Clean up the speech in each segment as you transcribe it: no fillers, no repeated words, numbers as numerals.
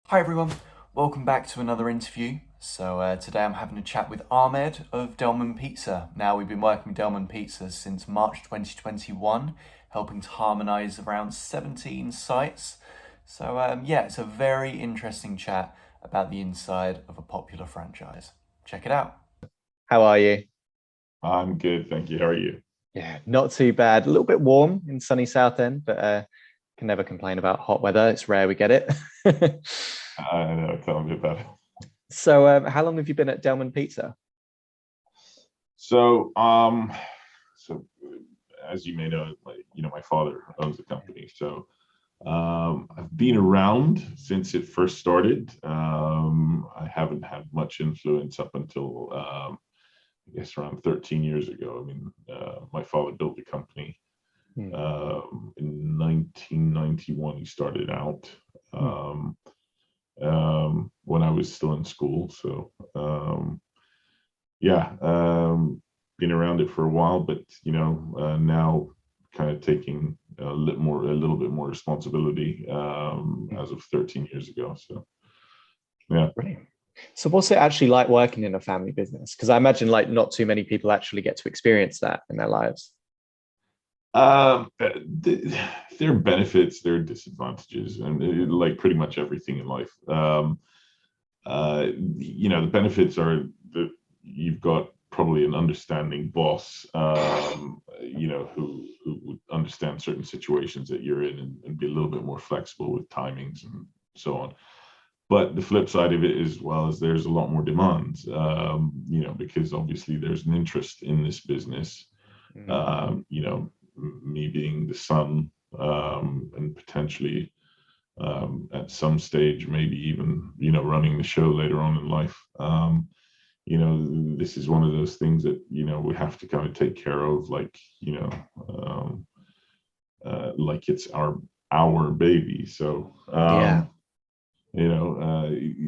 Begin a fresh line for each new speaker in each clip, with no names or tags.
Hi everyone, welcome back to another interview. Today I'm having a chat with Ahmed of Delmon Pizza. Now we've been working with Delmon Pizza since March 2021, helping to harmonise around 17 sites. It's a very interesting chat about the inside of a popular franchise. Check it out. How are you?
I'm good, thank you. How are you?
Yeah, not too bad. A little bit warm in sunny Southend, but can never complain about hot weather. It's rare we get it.
I know, tell me about it.
How long have you been at Delmon Pizza?
So, um, so as you may know, my father owns the company. I've been around since it first started. I haven't had much influence up until I guess around 13 years ago. My father built the company
Hmm.
in 1991. He started out.
Hmm.
Um, when I was still in school. Yeah, been around it for a while, but now kind of taking a little bit more responsibility
Hmm.
as of 13 years ago. So yeah.
Brilliant. So what's it actually like working in a family business? Because I imagine like not too many people actually get to experience that in their lives.
Um, uh, th- there are benefits, there are disadvantages, and like pretty much everything in life. Uh, the benefits are that you've got probably an understanding boss, who would understand certain situations that you're in and be a little bit more flexible with timings and so on. But the flip side of it is, well, is there's a lot more demands, because obviously there's an interest in this business.
Mm.
Me being the son, and potentially at some stage, maybe even running the show later on in life. This is one of those things that we have to kind of take care of, like um, like it's our baby.
Yeah.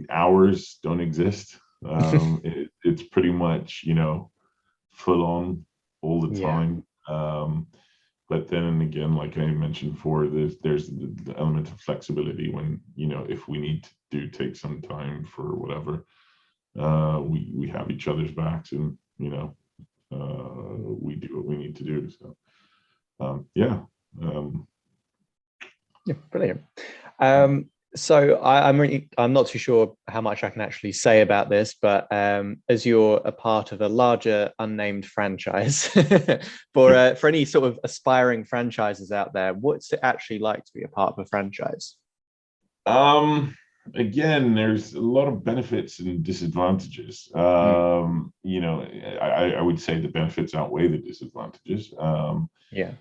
Hours don't exist. It's pretty much full on all the
Yeah.
time. But then again, like I mentioned before, there's the element of flexibility when if we need to take some time for whatever, we have each other's backs, and we do what we need to do. Yeah. Um,
Yeah, brilliant. I'm not too sure how much I can actually say about this, but as you're a part of a larger unnamed franchise, for any sort of aspiring franchises out there, what's it actually like to be a part of a franchise?
Um, Again, there's a lot of benefits and disadvantages.
Mm.
I would say the benefits outweigh the disadvantages.
Yeah.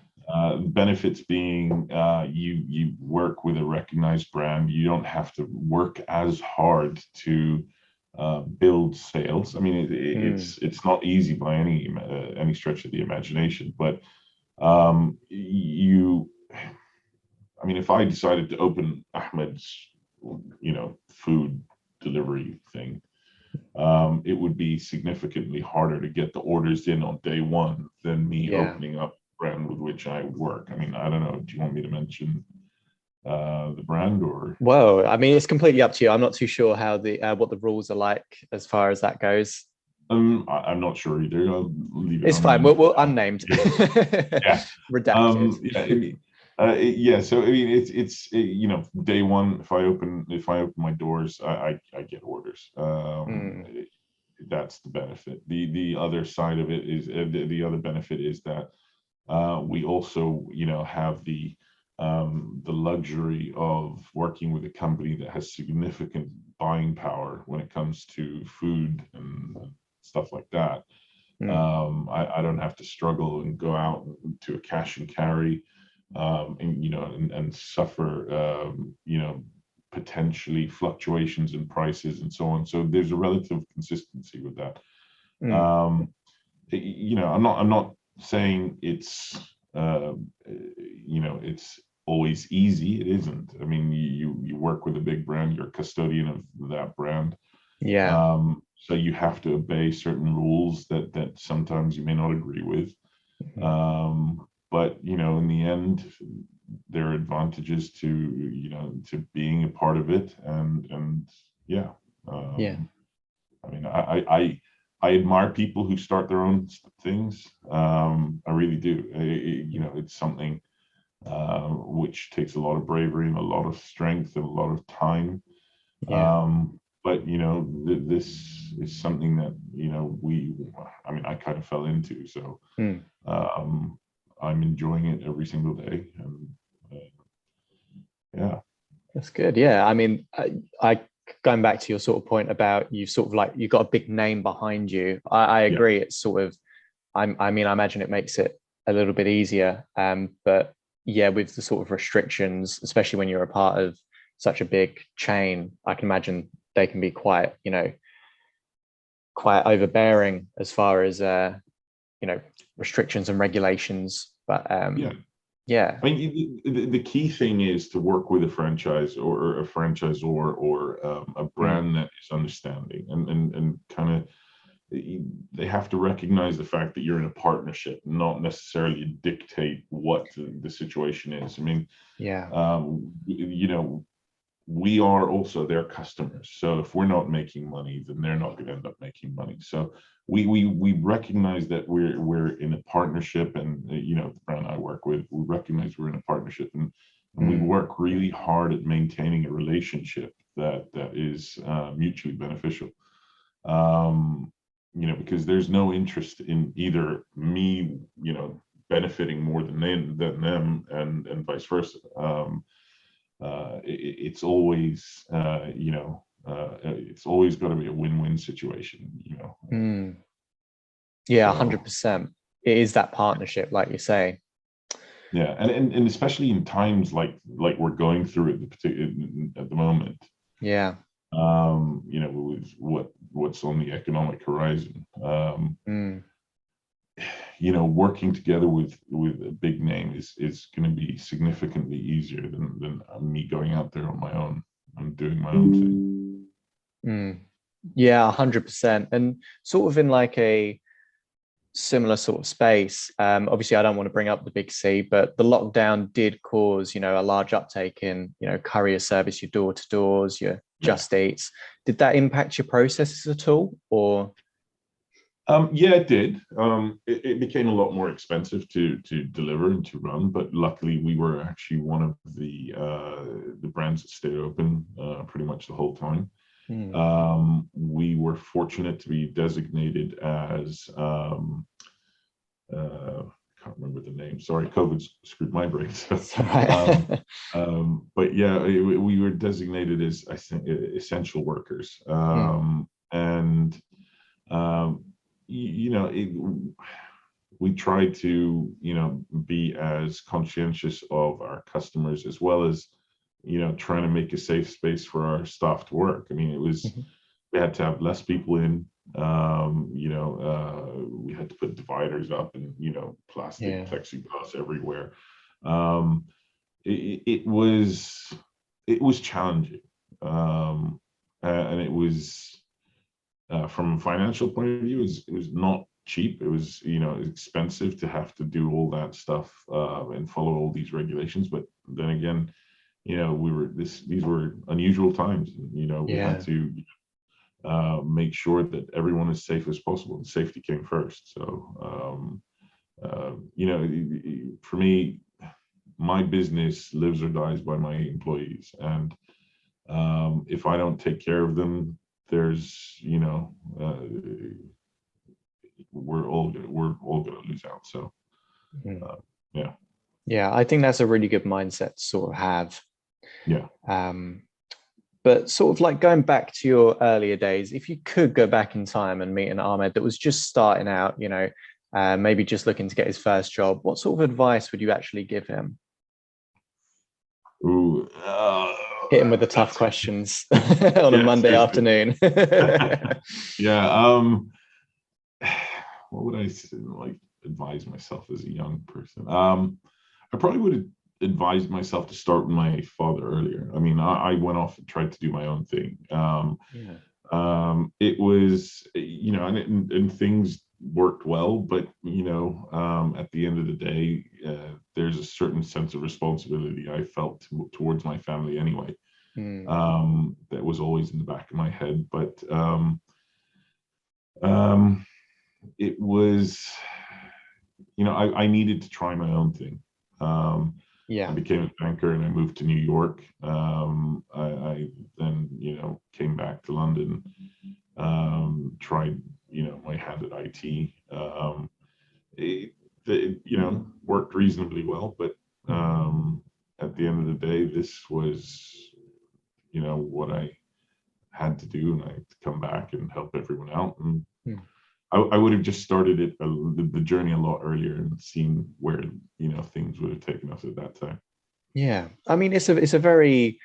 Benefits being you work with a recognized brand. You don't have to work as hard to build sales. I mean,
Mm.
it's not easy by any stretch of the imagination, but you I mean, if I decided to open Ahmed's, food delivery thing, it would be significantly harder to get the orders in on day one than me
Yeah.
opening up a brand with which I work. I mean, I don't know. Do you want me to mention the brand or?
Well, I mean, it's completely up to you. I'm not too sure how the what the rules are like as far as that goes.
I'm not sure either. I'll leave it
It's fine.
unnamed.
We'll unnamed,
Yeah. Yeah.
redacted.
Yeah. Yeah. So I mean, day one. If I open my doors, I get orders.
Mm.
That's the benefit. The other side of it is the other benefit is that we also have the luxury of working with a company that has significant buying power when it comes to food and stuff like that.
Mm.
I don't have to struggle and go out to a cash and carry, and suffer potentially fluctuations in prices and so on. So there's a relative consistency with that.
Mm.
Um, I'm not saying uh, it's always easy. It isn't. I mean, you work with a big brand, you're a custodian of that brand.
Yeah.
So you have to obey certain rules that sometimes you may not agree with.
Mhm.
But in the end, there are advantages to, to being a part of it, and yeah.
Yeah.
I mean, I admire people who start their own things. I really do. It's something which takes a lot of bravery and a lot of strength and a lot of time.
Yeah.
But this is something that I mean, I kind of fell into. So
Mm.
I'm enjoying it every single day, and yeah.
That's good. Yeah. I mean, I going back to your sort of point about you sort of like you've got a big name behind you. I
Yeah.
agree. It's sort of, I mean, I imagine it makes it a little bit easier. But yeah, with the sort of restrictions, especially when you're a part of such a big chain, I can imagine they can be quite, quite overbearing as far as restrictions and regulations. But
Yeah.
yeah.
I mean, the key thing is to work with a franchise or a franchisor or a brand that is understanding, and kind of they have to recognize the fact that you're in a partnership, not necessarily dictate what the situation is. I mean,
Yeah.
We are also their customers. So if we're not making money, then they're not going to end up making money. So we recognize that we're in a partnership, and the brand I work with, we recognize we're in a partnership, and we work really hard at maintaining a relationship that is mutually beneficial. Because there's no interest in either me, benefiting more than them, and vice versa. It's always it's always got to be a win-win situation.
Yeah, 100%. It is that partnership, like you say.
Yeah, and especially in times like we're going through at the moment.
Yeah.
With what's on the economic horizon. Working together with a big name is going to be significantly easier than me going out there on my own and doing my own thing.
Yeah, 100%. And sort of in like a similar sort of space. Obviously, I don't want to bring up the big C, but the lockdown did cause, a large uptake in, courier service, your door to doors, your Just Eats. Did that impact your processes at all, or?
Yeah, it did. It became a lot more expensive to deliver and to run, but luckily we were actually one of the brands that stayed open pretty much the whole time. We were fortunate to be designated as I can't remember the name. Sorry, COVID screwed my brain. But yeah, we were designated as, I think, essential workers, and we try to be as conscientious of our customers, as well as trying to make a safe space for our staff to work. I mean, it was we had to have less people in. We had to put dividers up and plastic plexiglass everywhere. It was challenging, and it was. From a financial point of view, it was not cheap. It was expensive to have to do all that stuff and follow all these regulations. But then again, these were unusual times. We had to make sure that everyone is safe as possible, and safety came first. So for me, my business lives or dies by my employees, and if I don't take care of them, there's we're all gonna lose out. So
yeah, I think that's a really good mindset to sort of have. But sort of like going back to your earlier days, if you could go back in time and meet an Ahmed that was just starting out, maybe just looking to get his first job, what sort of advice would you actually give him?
Ooh,
hit him with the tough questions on a Monday afternoon.
What would I advise myself as a young person? I probably would have advised myself to start with my father earlier. I mean, I went off and tried to do my own thing. It was, and things worked well, but at the end of the day, there's a certain sense of responsibility I felt towards my family anyway. That was always in the back of my head, but it was, I needed to try my own thing. I became a banker and I moved to New York. I then, came back to London, tried, my hand at IT. It worked reasonably well, but at the end of the day, this was, what I had to do, and I had to come back and help everyone out. And I would have just started the journey a lot earlier and seen where things would have taken us at that time.
Yeah, I mean, it's a very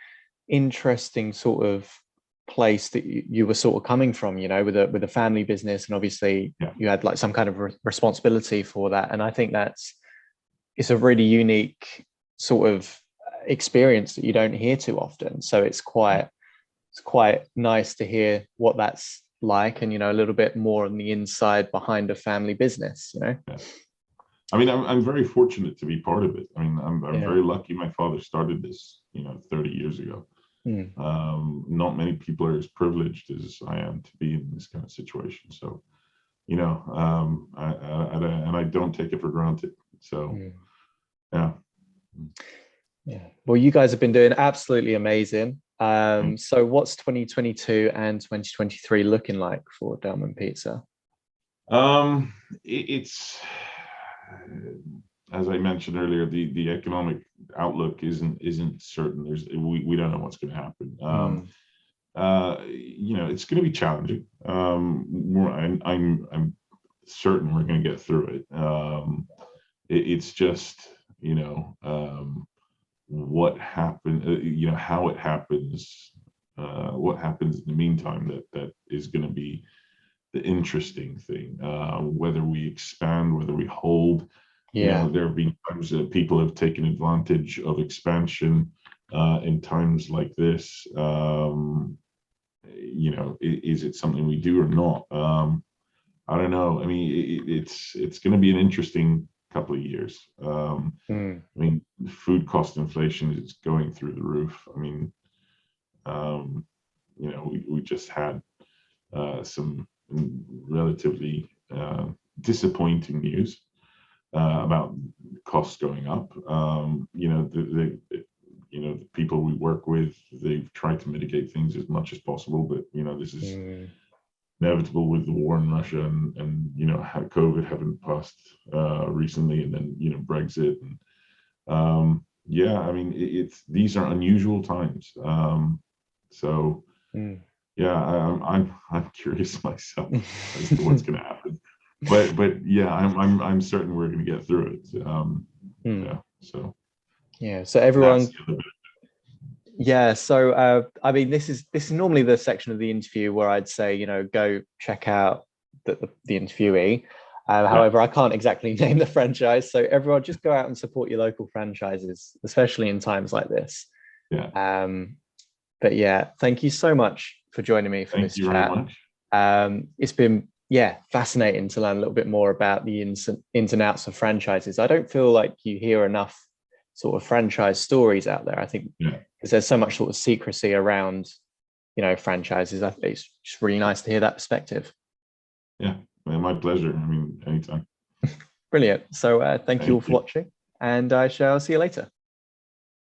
interesting sort of place that you were sort of coming from, with a family business, and obviously you had like some kind of responsibility for that. And I think it's a really unique sort of experience that you don't hear too often. So it's quite nice to hear what that's like, and a little bit more on the inside behind a family business.
Yeah. I mean, I'm very fortunate to be part of it. I mean, I'm very lucky. My father started this 30 years ago. Not many people are as privileged as I am to be in this kind of situation. So I don't take it for granted. So yeah.
Well, you guys have been doing absolutely amazing. So what's 2022 and 2023 looking like for Delmon Pizza?
It's, as I mentioned earlier, the economic outlook isn't certain. We don't know what's going to happen. It's going to be challenging. I'm certain we're going to get through it. It's just what happened, how it happens, what happens in the meantime that is going to be the interesting thing. Whether we expand, whether we hold. There have been times that people have taken advantage of expansion in times like this. Is it something we do or not? I don't know. I mean, it's going to be an interesting couple of years. I mean, food cost inflation is going through the roof. I mean, we just had some relatively disappointing news about costs going up. The people we work with, they've tried to mitigate things as much as possible, but this is inevitable with the war in Russia and how COVID having passed recently, and then Brexit, and I mean these are unusual times. I'm curious myself as to what's going to happen. But I'm certain we're going to get through it.
So everyone. So I mean, this is normally the section of the interview where I'd say go check out the interviewee. However, I can't exactly name the franchise, so everyone just go out and support your local franchises, especially in times like this. But thank you so much for joining me for this chat.
Very much.
It's been fascinating to learn a little bit more about the ins and outs of franchises. I don't feel like you hear enough sort of franchise stories out there. I think because there's so much sort of secrecy around franchises. I think it's just really nice to hear that perspective.
Yeah, my pleasure. I mean, anytime.
Brilliant. So thank you all for watching, and I shall see you later.